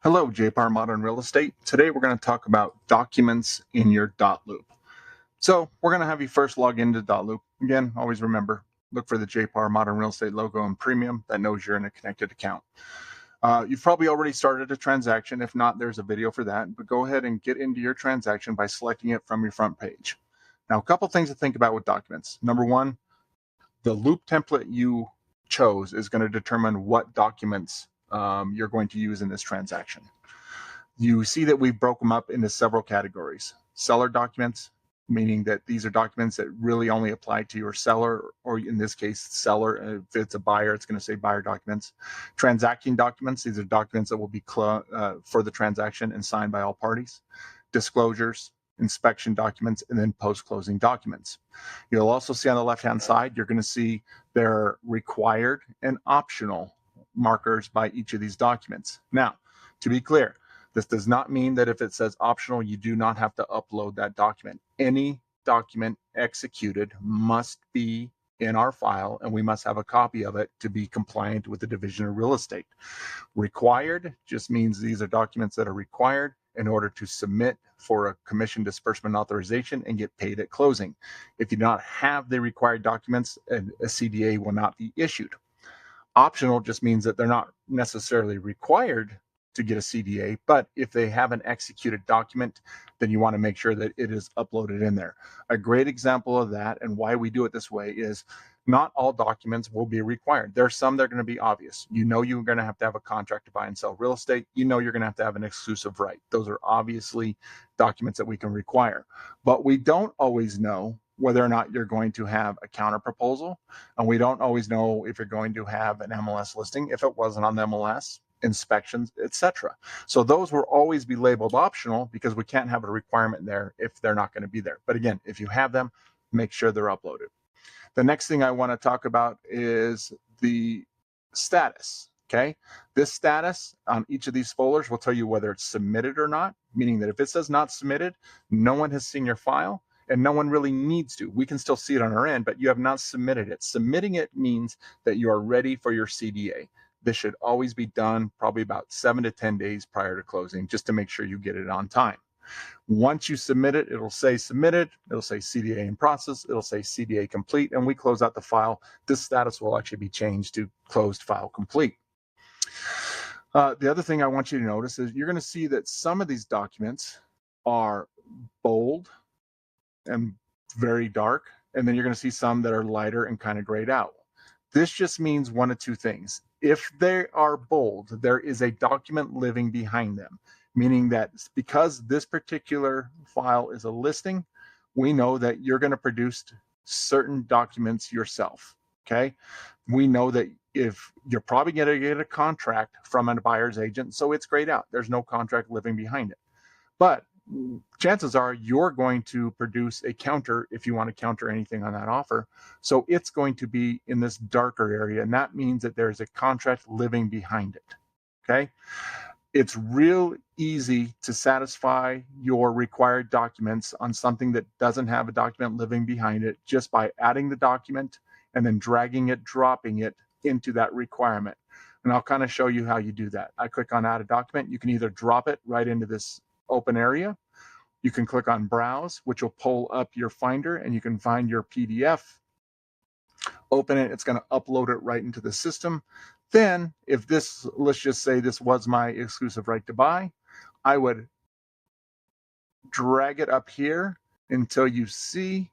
Hello, JPAR Modern Real Estate. Today we're going to talk about documents in your dotloop. So we're going to have you first log into dotloop. Again, always remember, look for the JPAR Modern Real Estate logo and premium. That knows you're in a connected account. You've probably already started a transaction. If not, there's a video for that. But go ahead and get into your transaction by selecting it from your front page. Now, a couple things to think about with documents. Number one, the loop template you chose is going to determine what documents you're going to use in this transaction. You see that we've broken them up into several categories. Seller documents, meaning that these are documents that really only apply to your seller, or in this case, seller. If it's a buyer, it's going to say buyer documents. Transacting documents, these are documents that will be for the transaction and signed by all parties. Disclosures, inspection documents, and then post-closing documents. You'll also see on the left-hand side, you're going to see their required and optional markers by each of these documents. Now, to be clear, this does not mean that if it says optional, you do not have to upload that document. Any document executed must be in our file, and we must have a copy of it to be compliant with the Division of Real Estate. Required just means these are documents that are required in order to submit for a commission disbursement authorization and get paid at closing. If you do not have the required documents, a CDA will not be issued. Optional just means that they're not necessarily required to get a CDA, but if they have an executed document, then you want to make sure that it is uploaded in there. A great example of that and why we do it this way is not all documents will be required. There are some that are going to be obvious. You know you're going to have a contract to buy and sell real estate. You know you're going to have an exclusive right. Those are obviously documents that we can require. But we don't always know whether or not you're going to have a counter proposal, and we don't always know if you're going to have an MLS listing, if it wasn't on the MLS, inspections, etc. So those will always be labeled optional because we can't have a requirement there if they're not going to be there. But again, if you have them, make sure they're uploaded. The next thing I want to talk about is the status. Okay, this status on each of these folders will tell you whether it's submitted or not, meaning that if it says not submitted, no one has seen your file and no one really needs to. We can still see it on our end, but you have not submitted it. Submitting it means that you are ready for your CDA. This should always be done probably about 7 to 10 days prior to closing, just to make sure you get it on time. Once you submit it, it'll say submitted, it'll say CDA in process, it'll say CDA complete, and we close out the file. This status will actually be changed to closed file complete. The other thing I want you to notice is you're going to see that some of these documents are bold and very dark, and then you're going to see some that are lighter and kind of grayed out. This just means one of two things. If they are bold, there is a document living behind them, meaning that because this particular file is a listing, we know that you're going to produce certain documents yourself. Okay. We know that if you're probably going to get a contract from a buyer's agent, so it's grayed out. There's no contract living behind it. But chances are you're going to produce a counter if you want to counter anything on that offer. So it's going to be in this darker area, and that means that there's a contract living behind it. Okay. It's real easy to satisfy your required documents on something that doesn't have a document living behind it just by adding the document and then dragging it, dropping it into that requirement. And I'll kind of show you how you do that. I click on add a document. You can either drop it right into this open area. You can click on browse, which will pull up your finder, and you can find your PDF. Open it, it's going to upload it right into the system. Then if this, let's just say this was my exclusive right to buy, I would drag it up here until you see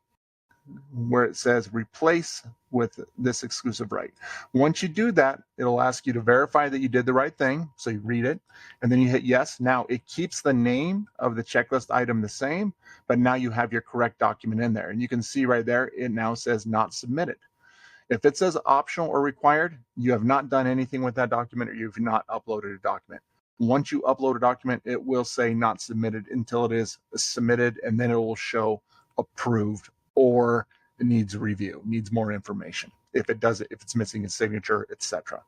where it says replace with this exclusive right. Once you do that, it'll ask you to verify that you did the right thing. So you read it and then you hit yes. Now it keeps the name of the checklist item the same, but now you have your correct document in there. And you can see right there, it now says not submitted. If it says optional or required, you have not done anything with that document or you've not uploaded a document. Once you upload a document, it will say not submitted until it is submitted, and then it will show approved or it needs review, needs more information. If it does it, if it's missing a signature, etc.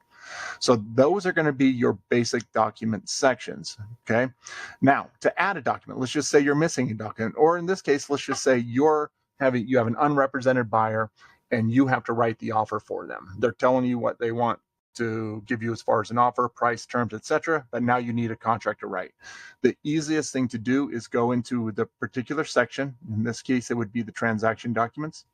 So those are going to be your basic document sections. Okay. Now to add a document, let's just say you're missing a document, or in this case, let's just say you have an unrepresented buyer and you have to write the offer for them. They're telling you what they want to give you as far as an offer, price, terms, etc. But now you need a contract to write. The easiest thing to do is go into the particular section. In this case, it would be the transaction documents.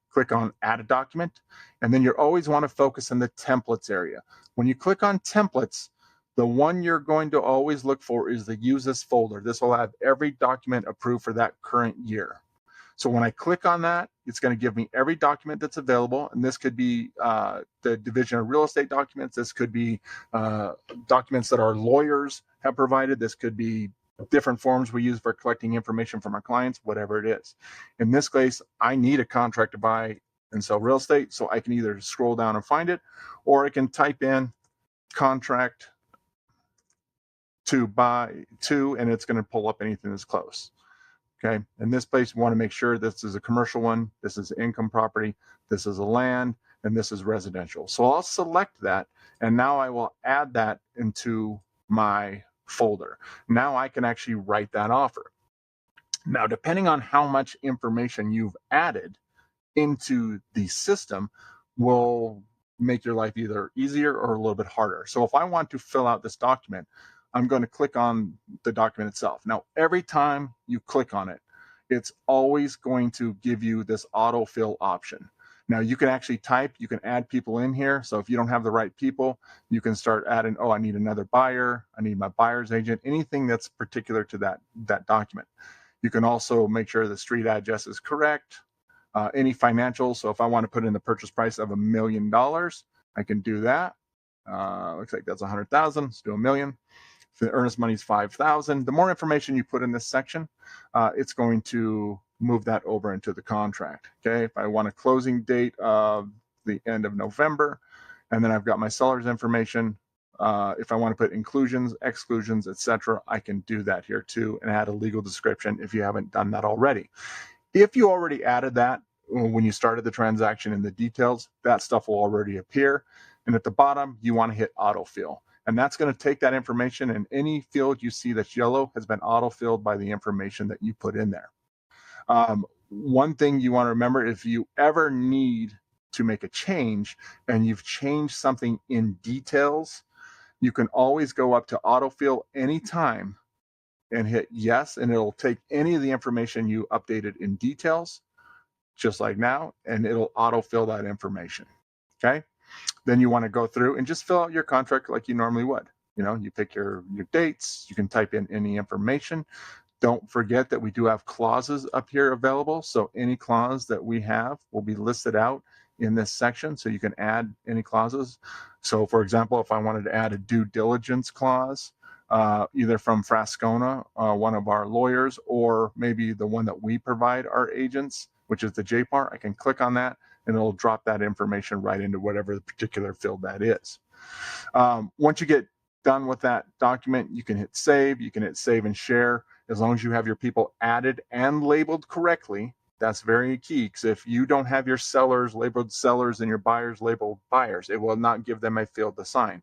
Click on add a document, and then you always want to focus on the templates area. When you click on templates, the one you're going to always look for is the use this folder. This will have every document approved for that current year. So when I click on that, it's going to give me every document that's available. And this could be the Division of Real Estate documents. This could be documents that our lawyers have provided. This could be different forms we use for collecting information from our clients, whatever it is. In this case, I need a contract to buy and sell real estate. So I can either scroll down and find it, or I can type in contract to buy to, and it's going to pull up anything that's close. Okay, in this place, we want to make sure this is a commercial one, this is income property, this is a land, and this is residential. So I'll select that, and now I will add that into my folder. Now I can actually write that offer. Now, depending on how much information you've added into the system will make your life either easier or a little bit harder. So if I want to fill out this document, I'm going to click on the document itself. Now, every time you click on it, it's always going to give you this autofill option. Now, you can actually type, you can add people in here. So if you don't have the right people, you can start adding, oh, I need another buyer, I need my buyer's agent, anything that's particular to that document. You can also make sure the street address is correct, any financials. So if I want to put in the purchase price of $1 million, I can do that. Looks like that's 100,000, let's do $1 million. The earnest money is 5,000. The more information you put in this section, it's going to move that over into the contract. Okay, if I want a closing date of the end of November, and then I've got my seller's information. If I want to put inclusions, exclusions, etc., I can do that here too, and add a legal description if you haven't done that already. If you already added that when you started the transaction in the details, that stuff will already appear. And at the bottom, you want to hit autofill. And that's going to take that information, and any field you see that's yellow has been auto-filled by the information that you put in there. One thing you want to remember, if you ever need to make a change and you've changed something in details, you can always go up to autofill anytime and hit yes, and it'll take any of the information you updated in details, just like now, and it'll autofill that information. Okay? Then you want to go through and just fill out your contract like you normally would. You know, you pick your dates, you can type in any information. Don't forget that we do have clauses up here available. So any clause that we have will be listed out in this section, so you can add any clauses. So for example, if I wanted to add a due diligence clause, either from Frascona, one of our lawyers, or maybe the one that we provide our agents, which is the JPAR, I can click on that, and it'll drop that information right into whatever the particular field that is. Once you get done with that document, you can hit save and share. As long as you have your people added and labeled correctly, that's very key, because if you don't have your sellers labeled sellers and your buyers labeled buyers, it will not give them a field to sign.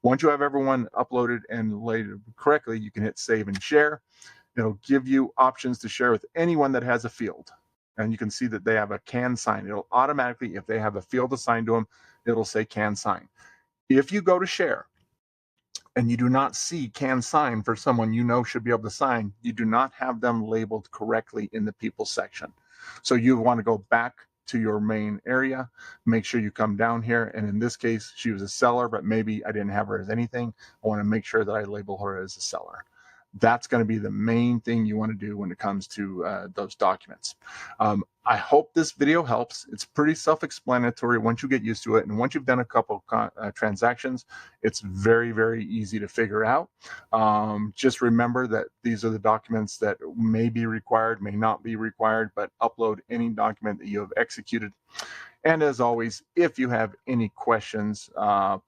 Once you have everyone uploaded and labeled correctly, you can hit save and share. It'll give you options to share with anyone that has a field. And you can see that they have a can sign. It'll automatically, if they have a field assigned to them, it'll say can sign. If you go to share and you do not see can sign for someone you know should be able to sign, you do not have them labeled correctly in the people section. So you want to go back to your main area, make sure you come down here. And in this case, she was a seller, but maybe I didn't have her as anything. I want to make sure that I label her as a seller. That's going to be the main thing you want to do when it comes to those documents. I hope this video helps. It's pretty self-explanatory once you get used to it. And once you've done a couple transactions, it's very, very easy to figure out. Just remember that these are the documents that may be required, may not be required, but upload any document that you have executed. And as always, if you have any questions,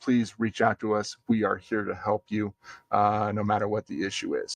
please reach out to us. We are here to help you no matter what the issue is.